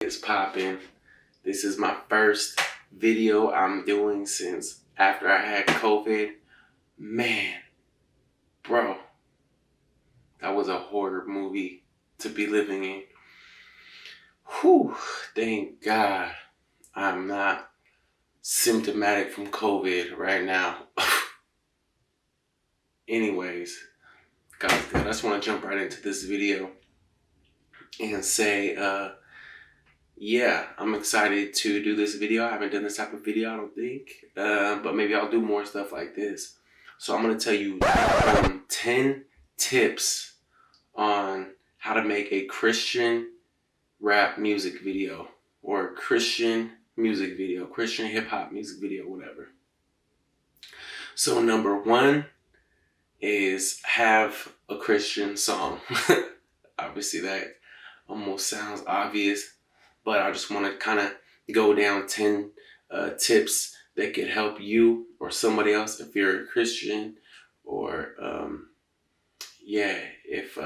It's popping. This is my first video I'm doing since after I had COVID. Man, bro, that was a horror movie to be living in. Whew, thank God I'm not symptomatic from COVID right now. Anyways, guys, I just want to jump right into this video and say, yeah, I'm excited to do this video. I haven't done this type of video, I don't think, but maybe I'll do more stuff like this. So I'm going to tell you 10 tips on how to make a Christian rap music video or Christian music video, Christian hip hop music video, whatever. So number one is have a Christian song. Obviously that almost sounds obvious, but I just want to kind of go down 10 tips that could help you or somebody else if you're a Christian, or if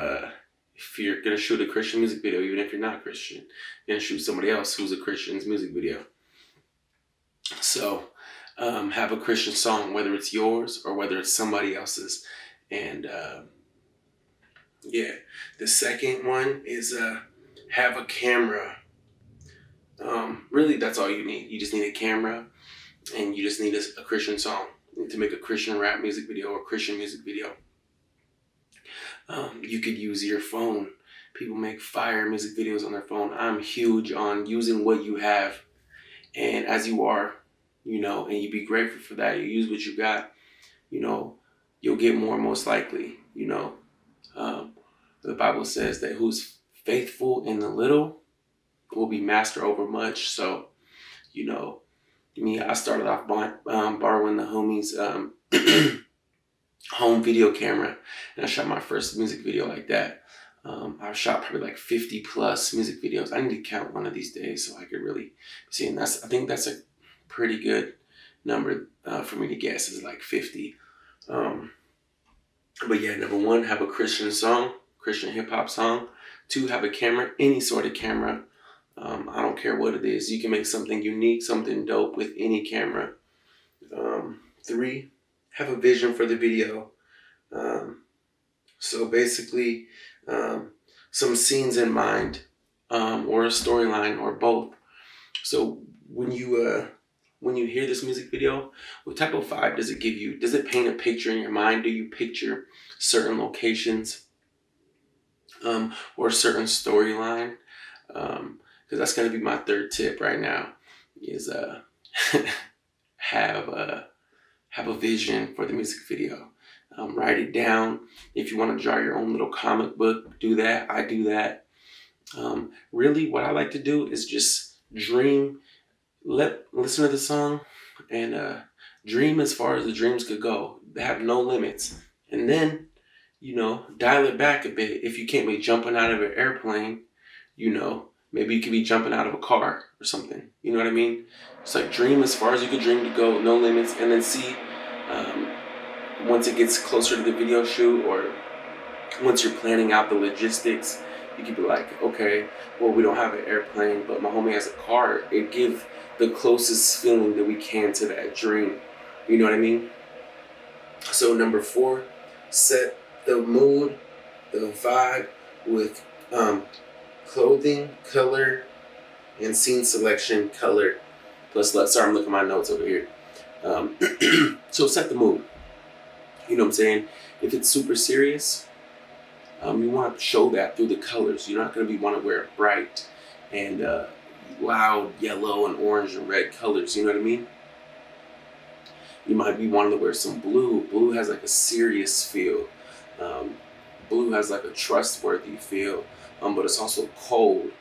you're gonna shoot a Christian music video, even if you're not Christian, you're gonna shoot somebody else who's a Christian's music video. So have a Christian song, whether it's yours or whether it's somebody else's. And the second one is have a camera. Really, that's all you need. You just need a camera, and you just need a Christian song to make a Christian rap music video or Christian music video. You could use your phone. People make fire music videos on their phone. I'm huge on using what you have, and as you are, and you be grateful for that. You use what you got, you'll get more most likely. The Bible says that who's faithful in the little will be master over much. So, I started off borrowing the homie's home video camera, and I shot my first music video like that. I've shot probably like 50 plus music videos. I need to count one of these days so I could really see. And I think that's a pretty good number for me to guess, is like 50. But yeah, number one, have a Christian song, Christian hip hop song. Two, have a camera, any sort of camera. I don't care what it is. You can make something unique, something dope with any camera. Three, have a vision for the video. So basically, some scenes in mind, or a storyline, or both. So when you hear this music video, what type of vibe does it give you? Does it paint a picture in your mind? Do you picture certain locations, or a certain storyline? Because that's going to be my third tip right now, is have a vision for the music video. Write it down. If you want to draw your own little comic book, do that. I do that. Really, what I like to do is just dream. Listen to the song and dream as far as the dreams could go. Have no limits. And then, dial it back a bit. If you can't be jumping out of an airplane, maybe you could be jumping out of a car or something. You know what I mean? It's like dream as far as you could dream to go, no limits, and then see once it gets closer to the video shoot, or once you're planning out the logistics, you could be like, okay, well, we don't have an airplane, but my homie has a car. It gives the closest feeling that we can to that dream. You know what I mean? So number four, set the mood, the vibe with clothing, color, and scene selection, color. Sorry, I'm looking at my notes over here. So set the mood. You know what I'm saying? If it's super serious, you want to show that through the colors. You're not going to want to wear bright and loud yellow and orange and red colors. You know what I mean? You might be wanting to wear some blue. Blue has like a serious feel. Blue has like a trustworthy feel, but it's also cold.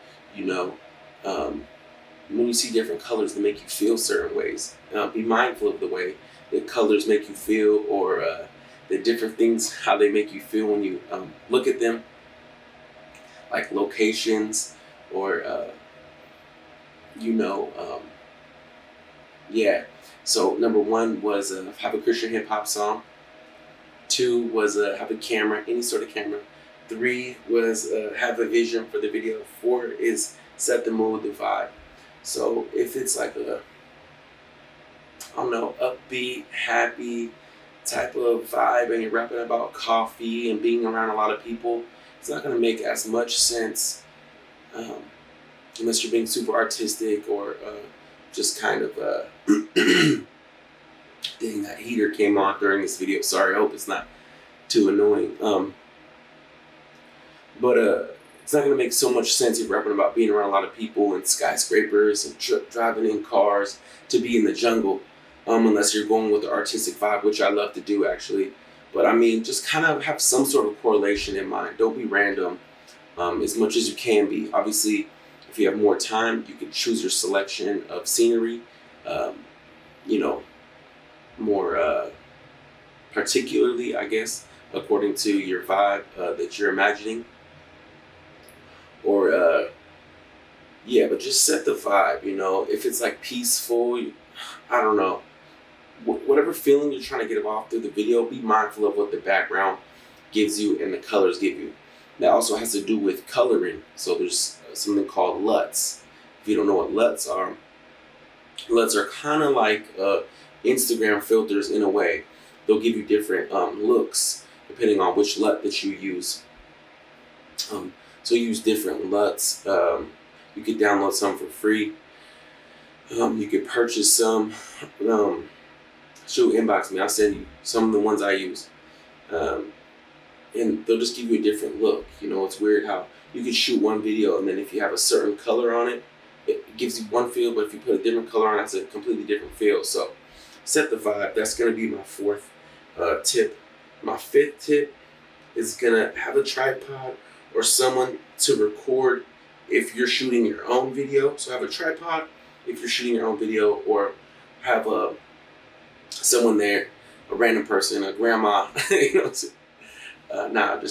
When you see different colors, they make you feel certain ways. Be mindful of the way the colors make you feel, or the different things, how they make you feel when you look at them, like locations, or So number one was have a Christian hip hop song. Two was have a camera, any sort of camera. Three was have a vision for the video. Four is set the mood, the vibe. So if it's like a, I don't know, upbeat, happy type of vibe, and you're rapping about coffee and being around a lot of people, it's not going to make as much sense, um, unless you're being super artistic or just kind of dang, that heater came on during this video. Sorry, I hope it's not too annoying. But it's not going to make so much sense if you're rapping about being around a lot of people and skyscrapers and driving in cars to be in the jungle, unless you're going with the artistic vibe, which I love to do actually. But I mean, just kind of have some sort of correlation in mind. Don't be random, as much as you can be. Obviously, if you have more time, you can choose your selection of scenery, um, you know, more particularly, I guess, according to your vibe that you're imagining. Or yeah, but just set the vibe. If it's like peaceful, I don't know, whatever feeling you're trying to get off through the video, be mindful of what the background gives you and the colors give you. That also has to do with coloring. So there's something called LUTs. If you don't know what LUTs are kind of like Instagram filters in a way. They'll give you different looks depending on which LUT that you use. So use different LUTs. You could download some for free. You could purchase some. Inbox me. I'll send you some of the ones I use. And they'll just give you a different look. It's weird how you can shoot one video and then if you have a certain color on it, it gives you one feel, but if you put a different color on it, it's a completely different feel. So set the vibe. That's going to be my fourth tip. My fifth tip is going to have a tripod or someone to record if you're shooting your own video. So have a tripod if you're shooting your own video, or have someone there, a random person, a grandma, just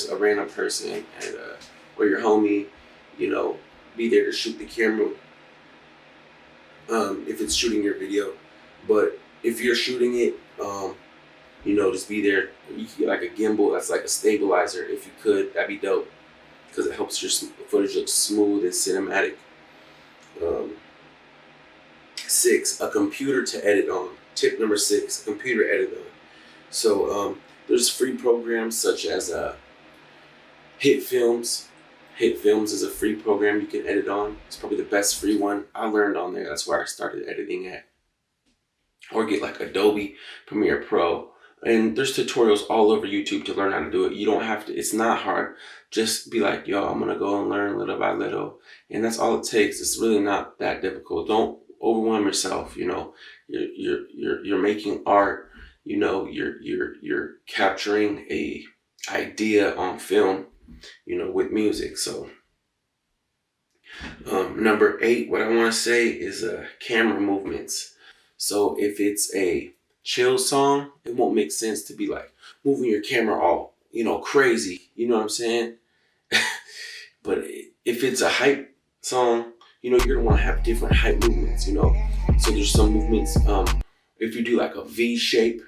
a random person, and or your homie, be there to shoot the camera if it's shooting your video. But if you're shooting it, just be there. You can get like a gimbal that's like a stabilizer. If you could, that'd be dope, because it helps your footage look smooth and cinematic. 6, a computer to edit on. Tip number 6, a computer to edit on. So there's free programs such as Hit Films. Hit Films is a free program you can edit on. It's probably the best free one. I learned on there. That's where I started editing at. Or get like Adobe Premiere Pro. And there's tutorials all over YouTube to learn how to do it. You don't have to, it's not hard. Just be like, yo, I'm gonna go and learn little by little. And that's all it takes. It's really not that difficult. Don't overwhelm yourself. You're making art. You're capturing a idea on film, with music. So number 8, what I want to say is camera movements. So if it's a chill song, it won't make sense to be like moving your camera all, crazy. You know what I'm saying? But if it's a hype song, you're gonna want to have different hype movements. So there's some movements. If you do like a V shape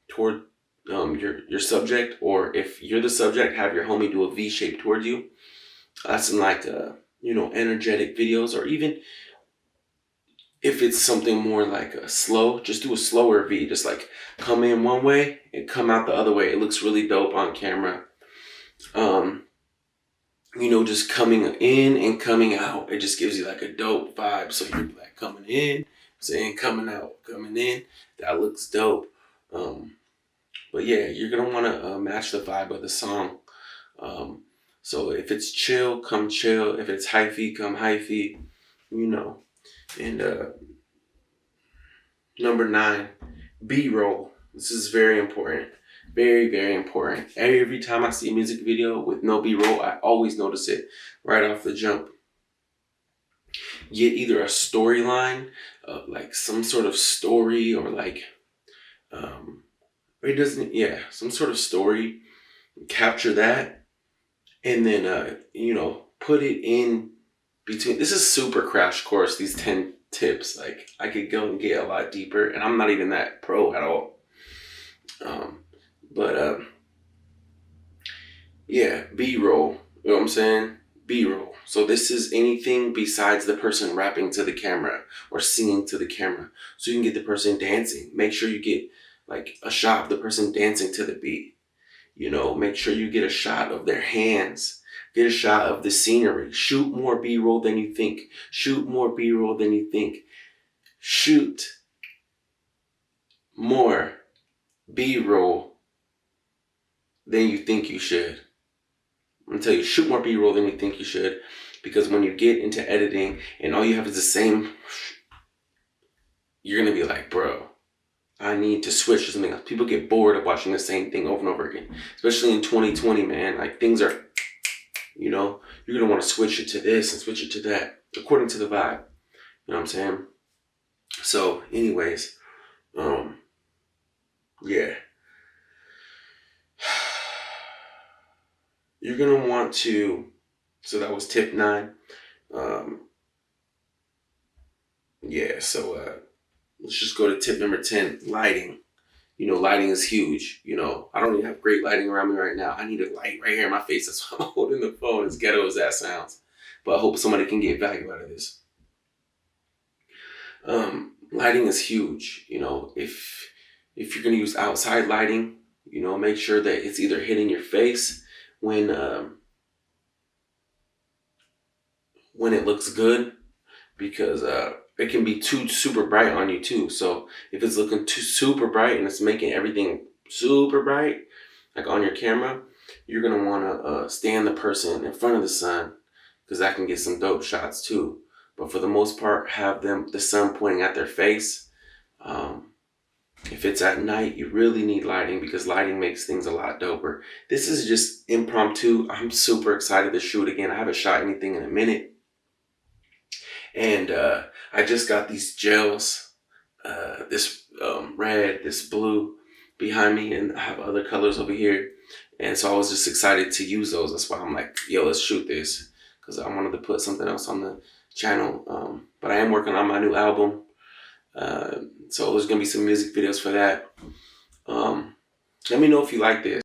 toward your subject, or if you're the subject, have your homie do a V shape toward you. That's in like energetic videos, or even if it's something more like a slow, just do a slower V. Just like come in one way and come out the other way. It looks really dope on camera. Just coming in and coming out. It just gives you like a dope vibe. So you're like coming in, saying coming out, coming in. That looks dope. But yeah, you're gonna want to match the vibe of the song. So if it's chill, come chill. If it's hyphy, come hyphy. And number 9, BRoll. This is very important. Very, very important. Every time I see a music video with no B-roll, I always notice it right off the jump. Get either a storyline, like some sort of story, or like, some sort of story. Capture that, and then, put it in between. This is super crash course, these 10 tips. Like, I could go and get a lot deeper, and I'm not even that pro at all. But yeah, B-roll, you know what I'm saying? B-roll. So this is anything besides the person rapping to the camera or singing to the camera. So you can get the person dancing. Make sure you get like a shot of the person dancing to the beat. You know, make sure you get a shot of their hands. Get a shot of the scenery. Shoot more B-roll than you think. Shoot more B-roll than you think. Shoot more B-roll than you think you should. I'm gonna tell you, shoot more B-roll than you think you should, because when you get into editing and all you have is the same, you're gonna be like, bro, I need to switch to something else. People get bored of watching the same thing over and over again, especially in 2020, man. Like things are, you know, you're gonna want to switch it to this and switch it to that according to the vibe. You know what I'm saying? So, anyways, yeah. You're gonna want to, so that was tip 9. Yeah, so let's just go to tip number 10, lighting. You know, lighting is huge. You know, I don't even have great lighting around me right now. I need a light right here in my face. That's why I'm holding the phone, as ghetto as that sounds. But I hope somebody can get value out of this. Lighting is huge. You know, if you're gonna use outside lighting, you know, make sure that it's either hitting your face when it looks good, because it can be too super bright on you too. So if it's looking too super bright and it's making everything super bright, like on your camera, you're gonna want to stand the person in front of the sun, because that can get some dope shots too. But for the most part, have the sun pointing at their face. If it's at night, you really need lighting, because lighting makes things a lot doper. This is just impromptu. I'm super excited to shoot again. I haven't shot anything in a minute. And I just got these gels, this red, this blue behind me, and I have other colors over here. And so I was just excited to use those. That's why I'm like, yo, let's shoot this, because I wanted to put something else on the channel. But I am working on my new album. So there's going to be some music videos for that. Let me know if you like this.